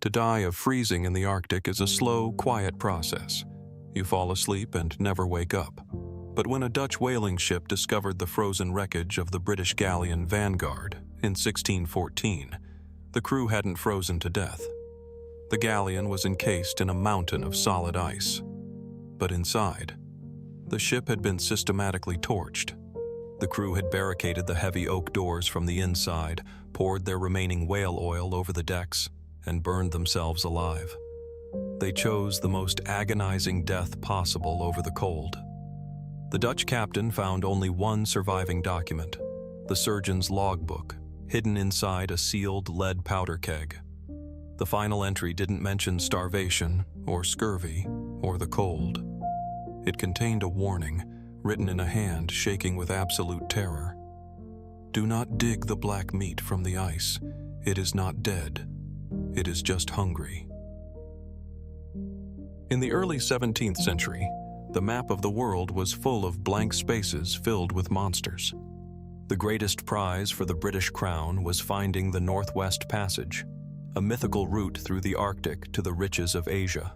To die of freezing in the Arctic is a slow, quiet process. You fall asleep and never wake up. But when a Dutch whaling ship discovered the frozen wreckage of the British galleon Vanguard in 1614, the crew hadn't frozen to death. The galleon was encased in a mountain of solid ice. But inside, the ship had been systematically torched. The crew had barricaded the heavy oak doors from the inside, poured their remaining whale oil over the decks, and burned themselves alive. They chose the most agonizing death possible over the cold. The Dutch captain found only one surviving document, the surgeon's logbook, hidden inside a sealed lead powder keg. The final entry didn't mention starvation or scurvy or the cold. It contained a warning, written in a hand shaking with absolute terror. "Do not dig the black meat from the ice. It is not dead. It is just hungry." In the early 17th century, the map of the world was full of blank spaces filled with monsters. The greatest prize for the British crown was finding the Northwest Passage, a mythical route through the Arctic to the riches of Asia.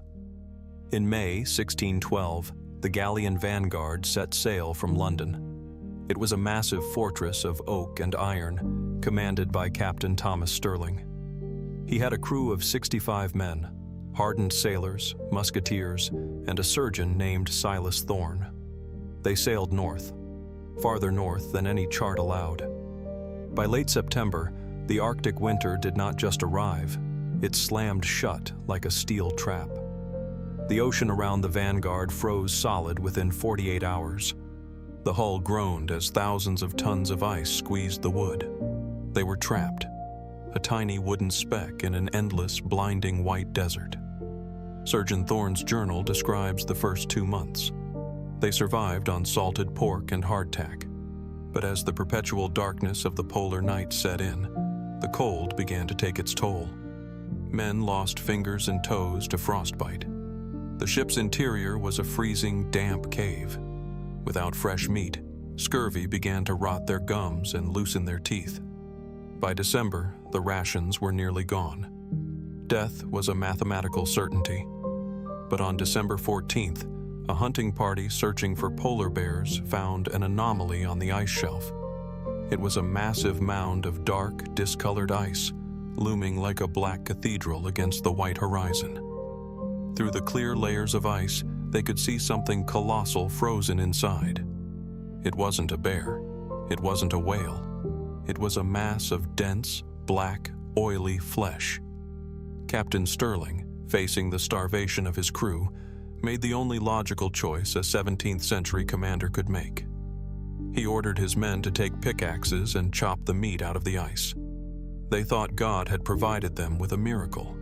In May 1612, the galleon Vanguard set sail from London. It was a massive fortress of oak and iron, commanded by Captain Thomas Stirling. He had a crew of 65 men, hardened sailors, musketeers, and a surgeon named Silas Thorne. They sailed north, farther north than any chart allowed. By late September, the Arctic winter did not just arrive, it slammed shut like a steel trap. The ocean around the Vanguard froze solid within 48 hours. The hull groaned as thousands of tons of ice squeezed the wood. They were trapped, a tiny wooden speck in an endless, blinding white desert. Surgeon Thorne's journal describes the first 2 months. They survived on salted pork and hardtack. But as the perpetual darkness of the polar night set in, the cold began to take its toll. Men lost fingers and toes to frostbite. The ship's interior was a freezing, damp cave. Without fresh meat, scurvy began to rot their gums and loosen their teeth. By December, the rations were nearly gone. Death was a mathematical certainty. But on December 14th, a hunting party searching for polar bears found an anomaly on the ice shelf. It was a massive mound of dark, discolored ice, looming like a black cathedral against the white horizon. Through the clear layers of ice, they could see something colossal frozen inside. It wasn't a bear. It wasn't a whale. It was a mass of dense, black, oily flesh. Captain Stirling, facing the starvation of his crew, made the only logical choice a 17th century commander could make. He ordered his men to take pickaxes and chop the meat out of the ice. They thought God had provided them with a miracle,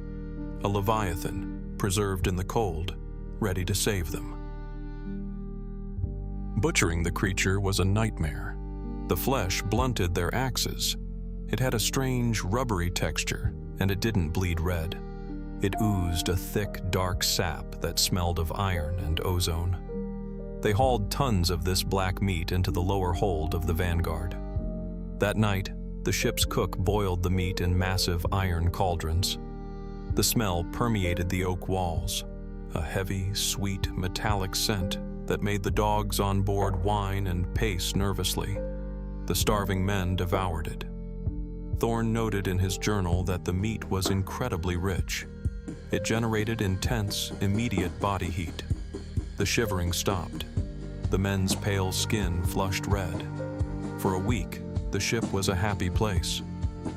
a leviathan preserved in the cold, ready to save them. Butchering the creature was a nightmare. The flesh blunted their axes. It had a strange, rubbery texture, and it didn't bleed red. It oozed a thick, dark sap that smelled of iron and ozone. They hauled tons of this black meat into the lower hold of the Vanguard. That night, the ship's cook boiled the meat in massive iron cauldrons. The smell permeated the oak walls, a heavy, sweet, metallic scent that made the dogs on board whine and pace nervously. The starving men devoured it. Thorne noted in his journal that the meat was incredibly rich. It generated intense, immediate body heat. The shivering stopped. The men's pale skin flushed red. For a week, the ship was a happy place.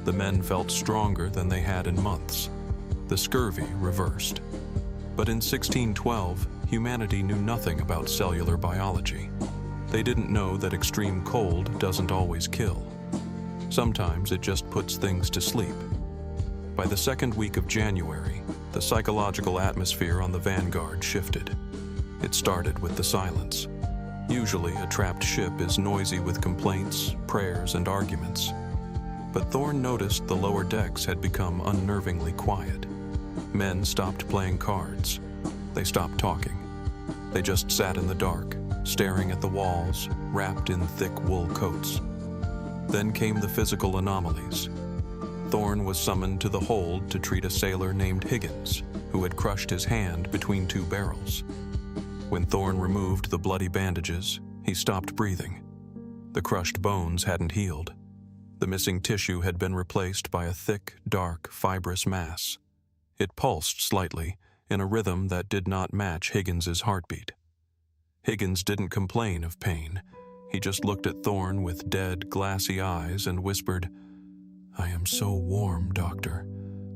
The men felt stronger than they had in months. The scurvy reversed. But in 1612, humanity knew nothing about cellular biology. They didn't know that extreme cold doesn't always kill. Sometimes it just puts things to sleep. By the second week of January, the psychological atmosphere on the Vanguard shifted. It started with the silence. Usually, a trapped ship is noisy with complaints, prayers, and arguments. But Thorne noticed the lower decks had become unnervingly quiet. Men stopped playing cards. They stopped talking. They just sat in the dark, staring at the walls, wrapped in thick wool coats. Then came the physical anomalies. Thorne was summoned to the hold to treat a sailor named Higgins, who had crushed his hand between two barrels. When Thorne removed the bloody bandages, he stopped breathing. The crushed bones hadn't healed. The missing tissue had been replaced by a thick, dark, fibrous mass. It pulsed slightly, in a rhythm that did not match Higgins's heartbeat. Higgins didn't complain of pain. He just looked at Thorne with dead, glassy eyes and whispered, "I am so warm, Doctor.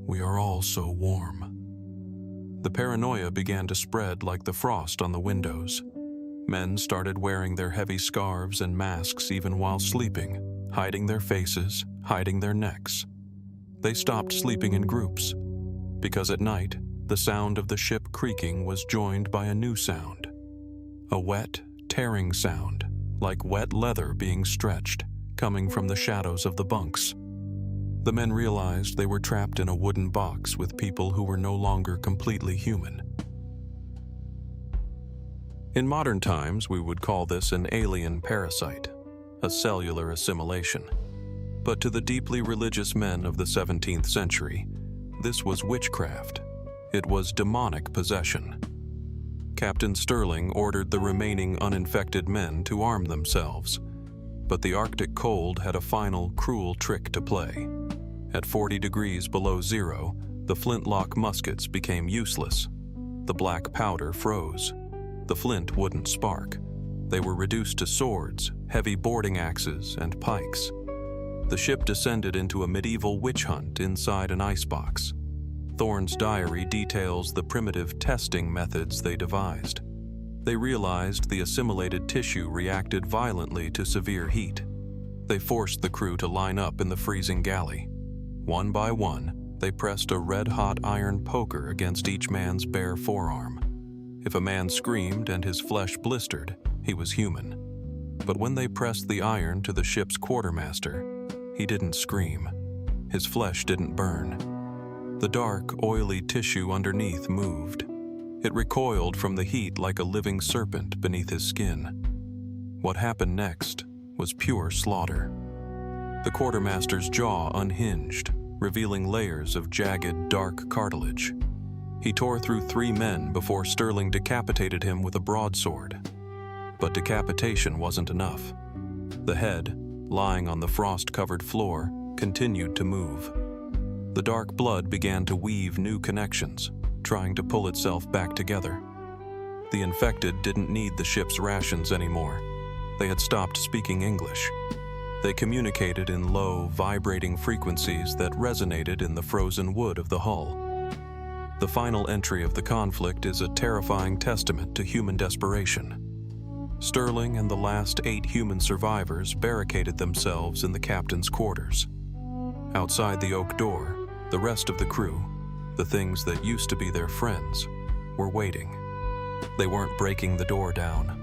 We are all so warm." The paranoia began to spread like the frost on the windows. Men started wearing their heavy scarves and masks even while sleeping, hiding their faces, hiding their necks. They stopped sleeping in groups, because at night, the sound of the ship creaking was joined by a new sound. A wet, tearing sound, like wet leather being stretched, coming from the shadows of the bunks. The men realized they were trapped in a wooden box with people who were no longer completely human. In modern times, we would call this an alien parasite, a cellular assimilation. But to the deeply religious men of the 17th century, this was witchcraft. It was demonic possession. Captain Sterling ordered the remaining uninfected men to arm themselves, but the Arctic cold had a final, cruel trick to play. At 40 degrees below zero, the flintlock muskets became useless. The black powder froze. The flint wouldn't spark. They were reduced to swords, heavy boarding axes, and pikes. The ship descended into a medieval witch hunt inside an icebox. Thorne's diary details the primitive testing methods they devised. They realized the assimilated tissue reacted violently to severe heat. They forced the crew to line up in the freezing galley. One by one, they pressed a red-hot iron poker against each man's bare forearm. If a man screamed and his flesh blistered, he was human. But when they pressed the iron to the ship's quartermaster, he didn't scream. His flesh didn't burn. The dark, oily tissue underneath moved. It recoiled from the heat like a living serpent beneath his skin. What happened next was pure slaughter. The quartermaster's jaw unhinged, revealing layers of jagged, dark cartilage. He tore through 3 men before Sterling decapitated him with a broadsword. But decapitation wasn't enough. The head, lying on the frost-covered floor, continued to move. The dark blood began to weave new connections, trying to pull itself back together. The infected didn't need the ship's rations anymore. They had stopped speaking English. They communicated in low, vibrating frequencies that resonated in the frozen wood of the hull. The final entry of the conflict is a terrifying testament to human desperation. Sterling and the last 8 human survivors barricaded themselves in the captain's quarters. Outside the oak door, the rest of the crew, the things that used to be their friends, were waiting. They weren't breaking the door down.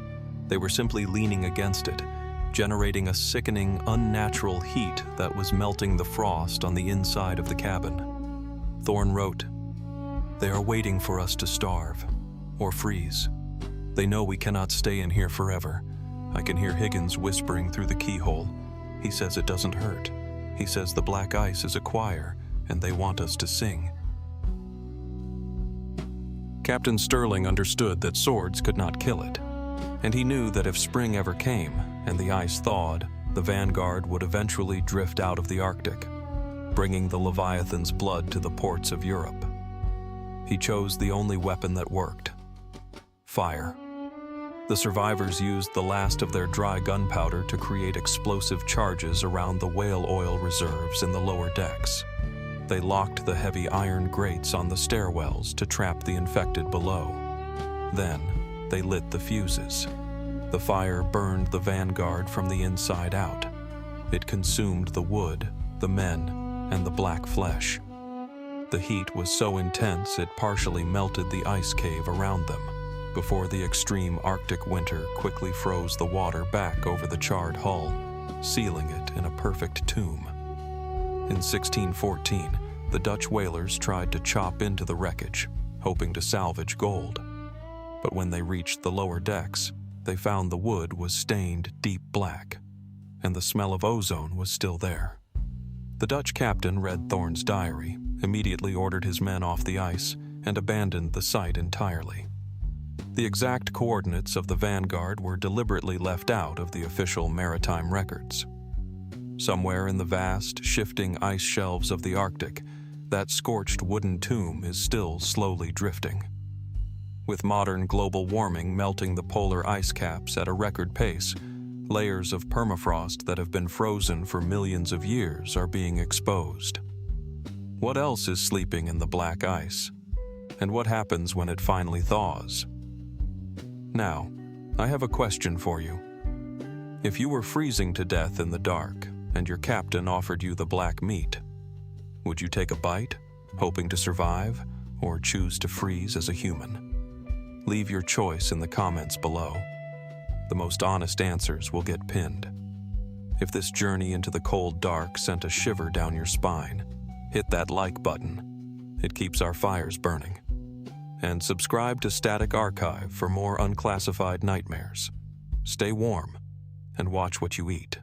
They were simply leaning against it, generating a sickening, unnatural heat that was melting the frost on the inside of the cabin. Thorne wrote, "They are waiting for us to starve or freeze. They know we cannot stay in here forever. I can hear Higgins whispering through the keyhole. He says it doesn't hurt. He says the black ice is a choir, and they want us to sing." Captain Sterling understood that swords could not kill it, and he knew that if spring ever came and the ice thawed, the Vanguard would eventually drift out of the Arctic, bringing the Leviathan's blood to the ports of Europe. He chose the only weapon that worked: fire. The survivors used the last of their dry gunpowder to create explosive charges around the whale oil reserves in the lower decks. They locked the heavy iron grates on the stairwells to trap the infected below. Then, they lit the fuses. The fire burned the Vanguard from the inside out. It consumed the wood, the men, and the black flesh. The heat was so intense it partially melted the ice cave around them, before the extreme Arctic winter quickly froze the water back over the charred hull, sealing it in a perfect tomb. In 1614, the Dutch whalers tried to chop into the wreckage, hoping to salvage gold. But when they reached the lower decks, they found the wood was stained deep black, and the smell of ozone was still there. The Dutch captain read Thorne's diary, immediately ordered his men off the ice, and abandoned the site entirely. The exact coordinates of the Vanguard were deliberately left out of the official maritime records. Somewhere in the vast, shifting ice shelves of the Arctic, that scorched wooden tomb is still slowly drifting. With modern global warming melting the polar ice caps at a record pace, layers of permafrost that have been frozen for millions of years are being exposed. What else is sleeping in the black ice? And what happens when it finally thaws? Now, I have a question for you. If you were freezing to death in the dark and your captain offered you the black meat, would you take a bite, hoping to survive, or choose to freeze as a human? Leave your choice in the comments below. The most honest answers will get pinned. If this journey into the cold dark sent a shiver down your spine, hit that like button. It keeps our fires burning. And subscribe to Static Archive for more unclassified nightmares. Stay warm and watch what you eat.